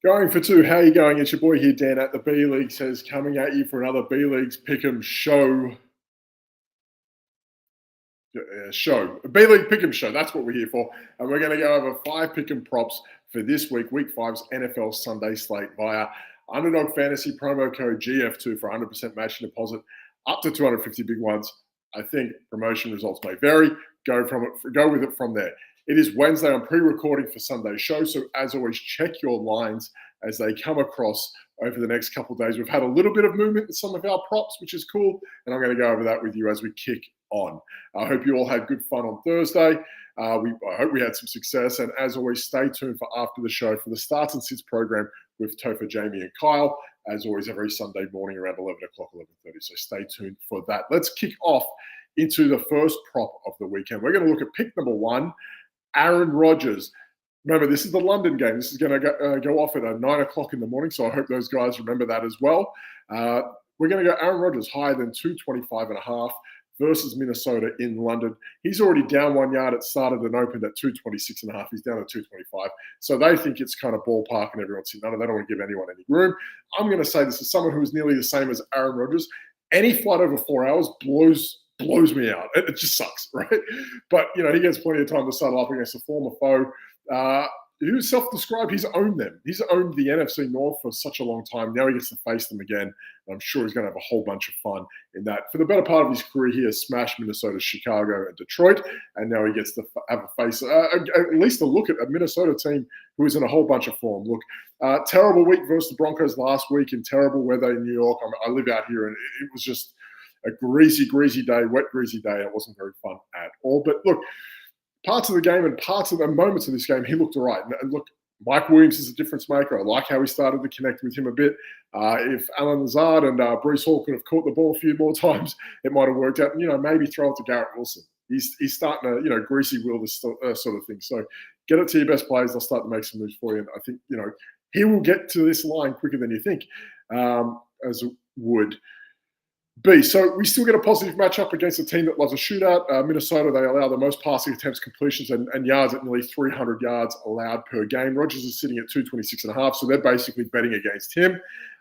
Going for two. How you going? It's your boy here, Dan, at the B League says, coming at you for another B Leagues Pick'em show. B League Pick'em show. That's what we're here for. And we're going to go over 5 Pick'em props for this week, Week 5's NFL Sunday slate via Underdog Fantasy promo code GF2 for 100% matching deposit up to 250 big ones. I think promotion results may vary. Go with it from there. It is Wednesday. I'm pre-recording for Sunday's show, so as always, check your lines as they come across over the next couple of days. We've had a little bit of movement in some of our props, which is cool, and I'm going to go over that with you as we kick on. I hope you all had good fun on Thursday. I hope we had some success, and as always, stay tuned for after the show for the Starts and Sits program with Topher, Jamie, and Kyle. As always, every Sunday morning around 11 o'clock, 11:30. So stay tuned for that. Let's kick off into the first prop of the weekend. We're going to look at pick number 1. Aaron Rodgers. Remember, this is the London game. This is going to go off at 9 o'clock in the morning, so I hope those guys remember that as well. We're going to go Aaron Rodgers higher than 225.5 versus Minnesota in London. He's already down 1 yard. It started and opened at 226.5. He's down at 225. So they think it's kind of ballpark and everyone's saying, no, they don't want to give anyone any room. I'm going to say this is someone who is nearly the same as Aaron Rodgers. Any flight over 4 hours blows me out. It just sucks, right? But, he gets plenty of time to settle up against a former foe who's self-described. He's owned them. He's owned the NFC North for such a long time. Now he gets to face them again. And I'm sure he's going to have a whole bunch of fun in that. For the better part of his career, he has smashed Minnesota, Chicago, and Detroit. And now he gets to have a face, at least a look at a Minnesota team who is in a whole bunch of form. Look, terrible week versus the Broncos last week in terrible weather in New York. I live out here, and it was just a greasy day, wet, greasy day. It wasn't very fun at all. But look, parts of the game and parts of the moments of this game, he looked all right. And look, Mike Williams is a difference maker. I like how he started to connect with him a bit. If Alan Lazard and Bruce Hall could have caught the ball a few more times, it might have worked out. Maybe throw it to Garrett Wilson. He's starting to, greasy wheel this sort of thing. So get it to your best players. They'll start to make some moves for you. And I think, he will get to this line quicker than you think, as would B. So we still get a positive matchup against a team that loves a shootout. Minnesota, they allow the most passing attempts, completions, and yards at nearly 300 yards allowed per game. Rodgers is sitting at 226.5, so they're basically betting against him.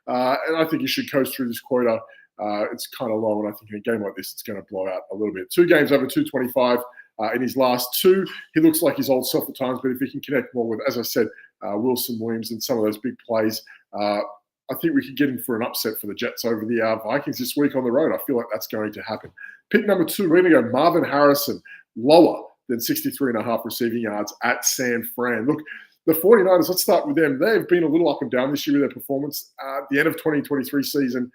And I think he should coast through this quota. It's kind of low, and I think in a game like this, it's going to blow out a little bit. 2 games over 225 in his last 2. He looks like his old self at times, but if he can connect more with, as I said, Wilson, Williams, and some of those big plays, I think we could get in for an upset for the Jets over the Vikings this week on the road. I feel like that's going to happen. Pick number 2, we're going to go Marvin Harrison, lower than 63.5 receiving yards at San Fran. Look, the 49ers, let's start with them. They've been a little up and down this year with their performance. At the end of 2023 season,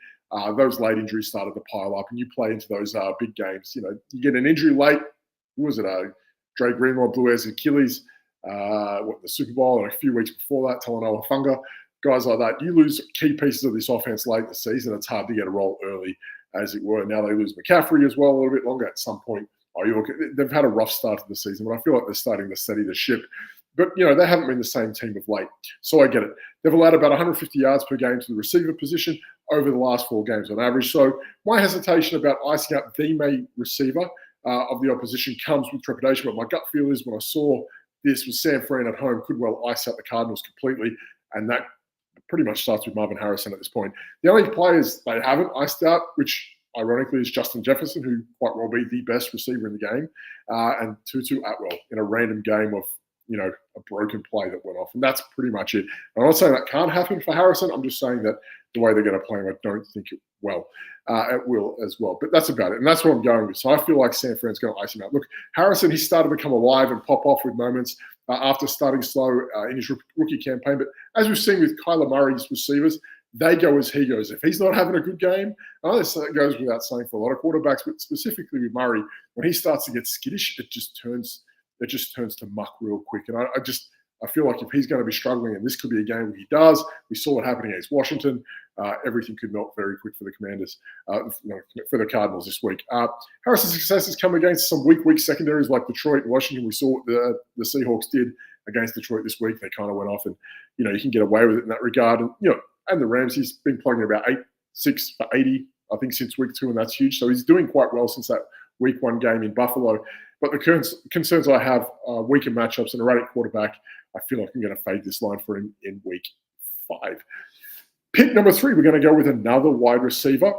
those late injuries started to pile up, and you play into those big games. You get an injury late. Who was it? Dre Greenlaw blew his Achilles, the Super Bowl, and a few weeks before that, Talanoa Funga. Guys like that, you lose key pieces of this offense late in the season. It's hard to get a roll early, as it were. Now they lose McCaffrey as well a little bit longer at some point. They've had a rough start to the season, but I feel like they're starting to steady the ship. But, they haven't been the same team of late. So I get it. They've allowed about 150 yards per game to the receiver position over the last 4 games on average. So my hesitation about icing out the main receiver of the opposition comes with trepidation. But my gut feel is when I saw this was San Fran at home, could well ice out the Cardinals completely. And that pretty much starts with Marvin Harrison at this point. The only players they haven't iced out, which ironically is Justin Jefferson, who quite well be the best receiver in the game, and Tutu Atwell in a random game of, a broken play that went off. And that's pretty much it. I'm not saying that can't happen for Harrison. I'm just saying that the way they're going to play him, I don't think it will as well. But that's about it. And that's what I'm going with. So I feel like San Fran's going to ice him out. Look, Harrison, he started to become alive and pop off with moments after starting slow in his rookie campaign. But as we've seen with Kyler Murray's receivers, they go as he goes. If he's not having a good game, I know this goes without saying for a lot of quarterbacks, but specifically with Murray, when he starts to get skittish, it just turns to muck real quick. And I feel like if he's going to be struggling, and this could be a game where he does, we saw what happened against Washington. Everything could melt very quick for the Commanders, for the Cardinals this week. Harrison's successes come against some weak secondaries like Detroit and Washington. We saw what the Seahawks did against Detroit this week. They kind of went off, and you can get away with it in that regard. And and the Rams, he's been plugging about 6 for 80, I think, since week 2, and that's huge. So he's doing quite well since that week 1 game in Buffalo. But the concerns I have are weaker matchups and a erratic quarterback. I feel like I'm going to fade this line for him in week 5. Pick number 3, we're going to go with another wide receiver.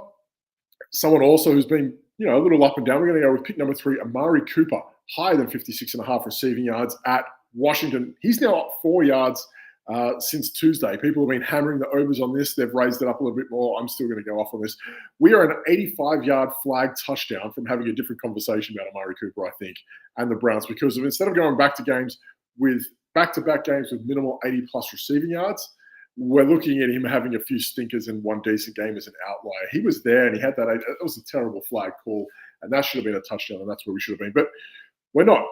Someone also who's been, a little up and down. We're going to go with pick number 3, Amari Cooper, higher than 56.5 receiving yards at Washington. He's now up 4 yards since Tuesday. People have been hammering the overs on this. They've raised it up a little bit more. I'm still going to go off on this. We are an 85-yard flag touchdown from having a different conversation about Amari Cooper, I think, and the Browns, because instead of going back-to-back games with minimal 80-plus receiving yards, we're looking at him having a few stinkers and one decent game as an outlier. He was there and he had that. It was a terrible flag call, and that should have been a touchdown, and that's where we should have been. But we're not.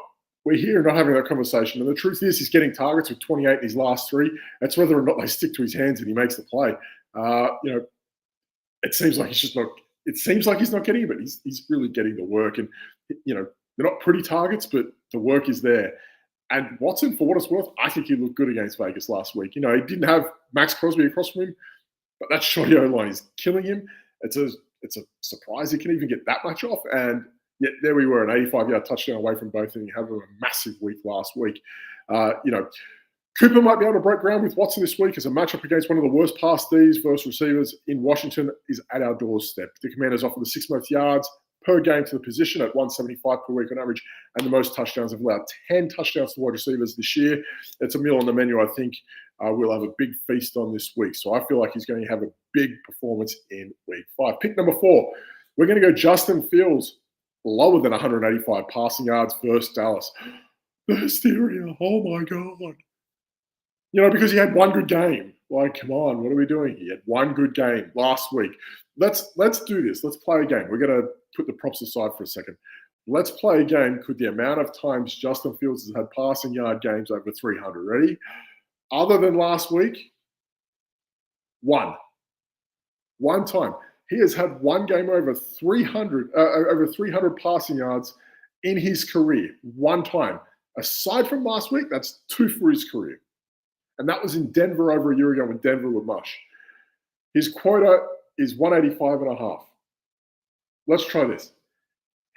We're here not having that conversation. And the truth is, he's getting targets with 28 in his last 3. It's whether or not they stick to his hands and he makes the play. It seems like he's just not. It seems like he's not getting it, but he's really getting the work. And they're not pretty targets, but the work is there. And Watson, for what it's worth, I think he looked good against Vegas last week. He didn't have Max Crosby across from him, but that shoddy O-line is killing him. It's a surprise he can even get that much off. And yet there we were, an 85-yard touchdown away from both, and he had a massive week last week. Cooper might be able to break ground with Watson this week as a matchup against one of the worst pass Ds versus receivers in Washington is at our doorstep. The Commanders offer the 6th most yards per game to the position at 175 per week on average, and the most touchdowns. Have allowed 10 touchdowns to wide receivers this year. It's a meal on the menu. I think we'll have a big feast on this week. So I feel like he's going to have a big performance in week 5. Pick number 4, we're going to go Justin Fields, lower than 185 passing yards versus Dallas. The hysteria. Oh my God. Because he had one good game. Like, come on, what are we doing? He had one good game last week. Let's do this. Let's play a game. We're going to put the props aside for a second. Let's play a game. Could the amount of times Justin Fields has had passing yard games over 300, ready? Other than last week, one time. He has had one game over 300 passing yards in his career. One time. Aside from last week, that's 2 for his career. And that was in Denver over a year ago when Denver were mush. His quota is 185.5. Let's try this.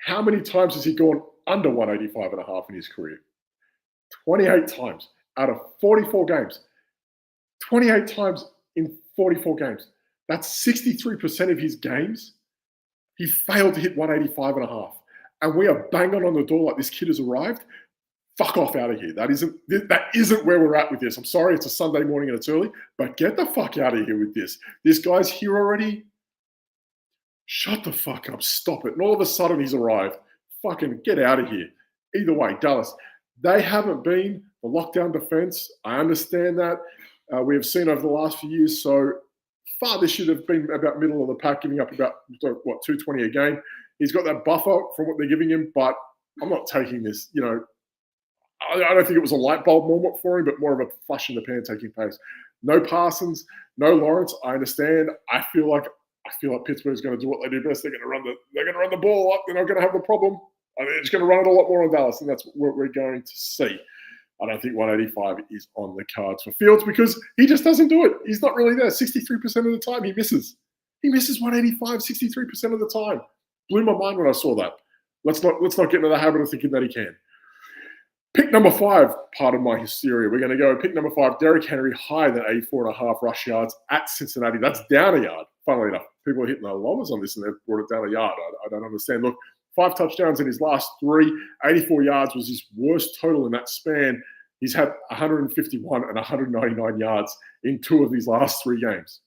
How many times has he gone under 185.5 in his career? 28 times out of 44 games. 28 times in 44 games. That's 63% of his games. He failed to hit 185.5. And we are banging on the door like this kid has arrived. Fuck off out of here. That isn't where we're at with this. I'm sorry, it's a Sunday morning and it's early, but get the fuck out of here with this. This guy's here already. Shut the fuck up. Stop it. And all of a sudden he's arrived. Fucking get out of here. Either way, Dallas, they haven't been the lockdown defense. I understand that. We have seen over the last few years, so far this should have been about middle of the pack, giving up about, 220 a game. He's got that buffer from what they're giving him, but I'm not taking this, I don't think it was a light bulb moment for him, but more of a flush in the pan taking place. No Parsons, no Lawrence. I understand. I feel like Pittsburgh's going to do what they do best. They're going to run the ball up. They're not going to have the problem. They're just going to run it a lot more on Dallas, and that's what we're going to see. I don't think 185 is on the cards for Fields because he just doesn't do it. He's not really there. 63% of the time he misses. He misses 185, 63% of the time. Blew my mind when I saw that. Let's not get into the habit of thinking that he can. Pick number 5, pardon my hysteria. We're going to go pick number 5, Derrick Henry, higher than 84.5 rush yards at Cincinnati. That's down a yard. Funnily enough, people are hitting their lovers on this and they've brought it down a yard. I don't understand. Look, 5 touchdowns in his last 3. 84 yards was his worst total in that span. He's had 151 and 199 yards in 2 of his last 3 games.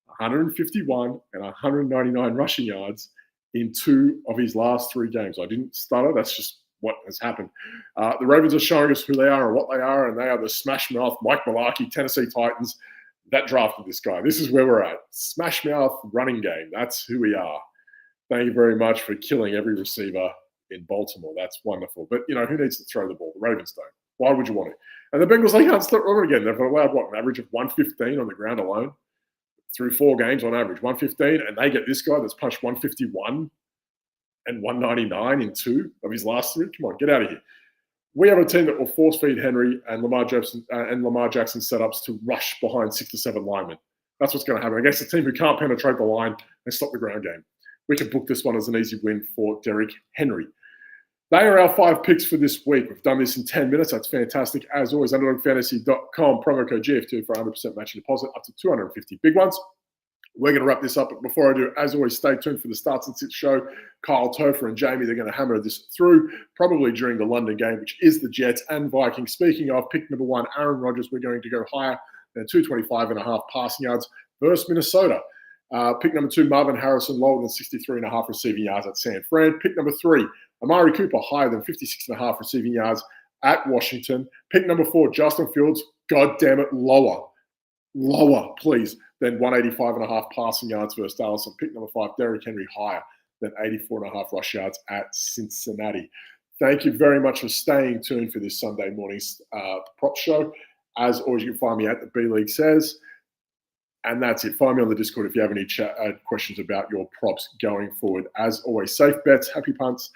151 and 199 rushing yards in 2 of his last 3 games. I didn't stutter. That's just what has happened. The Ravens are showing us who they are and what they are, and they are the smash mouth Mike Mularkey, Tennessee Titans that drafted this guy. This is where we're at. Smash mouth running game. That's who we are. Thank you very much for killing every receiver in Baltimore. That's wonderful. But, who needs to throw the ball? The Ravens don't. Why would you want it? And the Bengals, they can't start over again. They've allowed, an average of 115 on the ground alone through 4 games on average. 115, and they get this guy that's punched 151 and 199 in 2 of his last 3. Come on, get out of here. We have a team that will force feed Henry and Lamar Jackson setups to rush behind 6 to 7 linemen. That's what's going to happen against a team who can't penetrate the line and stop the ground game. We can book this one as an easy win for Derrick Henry. They are our 5 picks for this week. We've done this in 10 minutes. That's fantastic. As always, underdogfantasy.com, promo code GF2 for 100% matching deposit up to 250 big ones. We're going to wrap this up. But before I do, as always, stay tuned for the Starts and Sits show. Kyle Topher and Jamie, they're going to hammer this through, probably during the London game, which is the Jets and Vikings. Speaking of pick number 1, Aaron Rodgers, we're going to go higher than 225.5 passing yards versus Minnesota. Pick number 2, Marvin Harrison, lower than 63.5 receiving yards at San Fran. Pick number 3, Amari Cooper, higher than 56.5 receiving yards at Washington. Pick number 4, Justin Fields, God damn it, lower, please, than 185.5 passing yards versus Dallas. And pick number 5, Derrick Henry, higher than 84.5 rush yards at Cincinnati. Thank you very much for staying tuned for this Sunday morning's prop show. As always, you can find me at the B League Says. And that's it. Find me on the Discord if you have any questions about your props going forward. As always, safe bets, happy punts,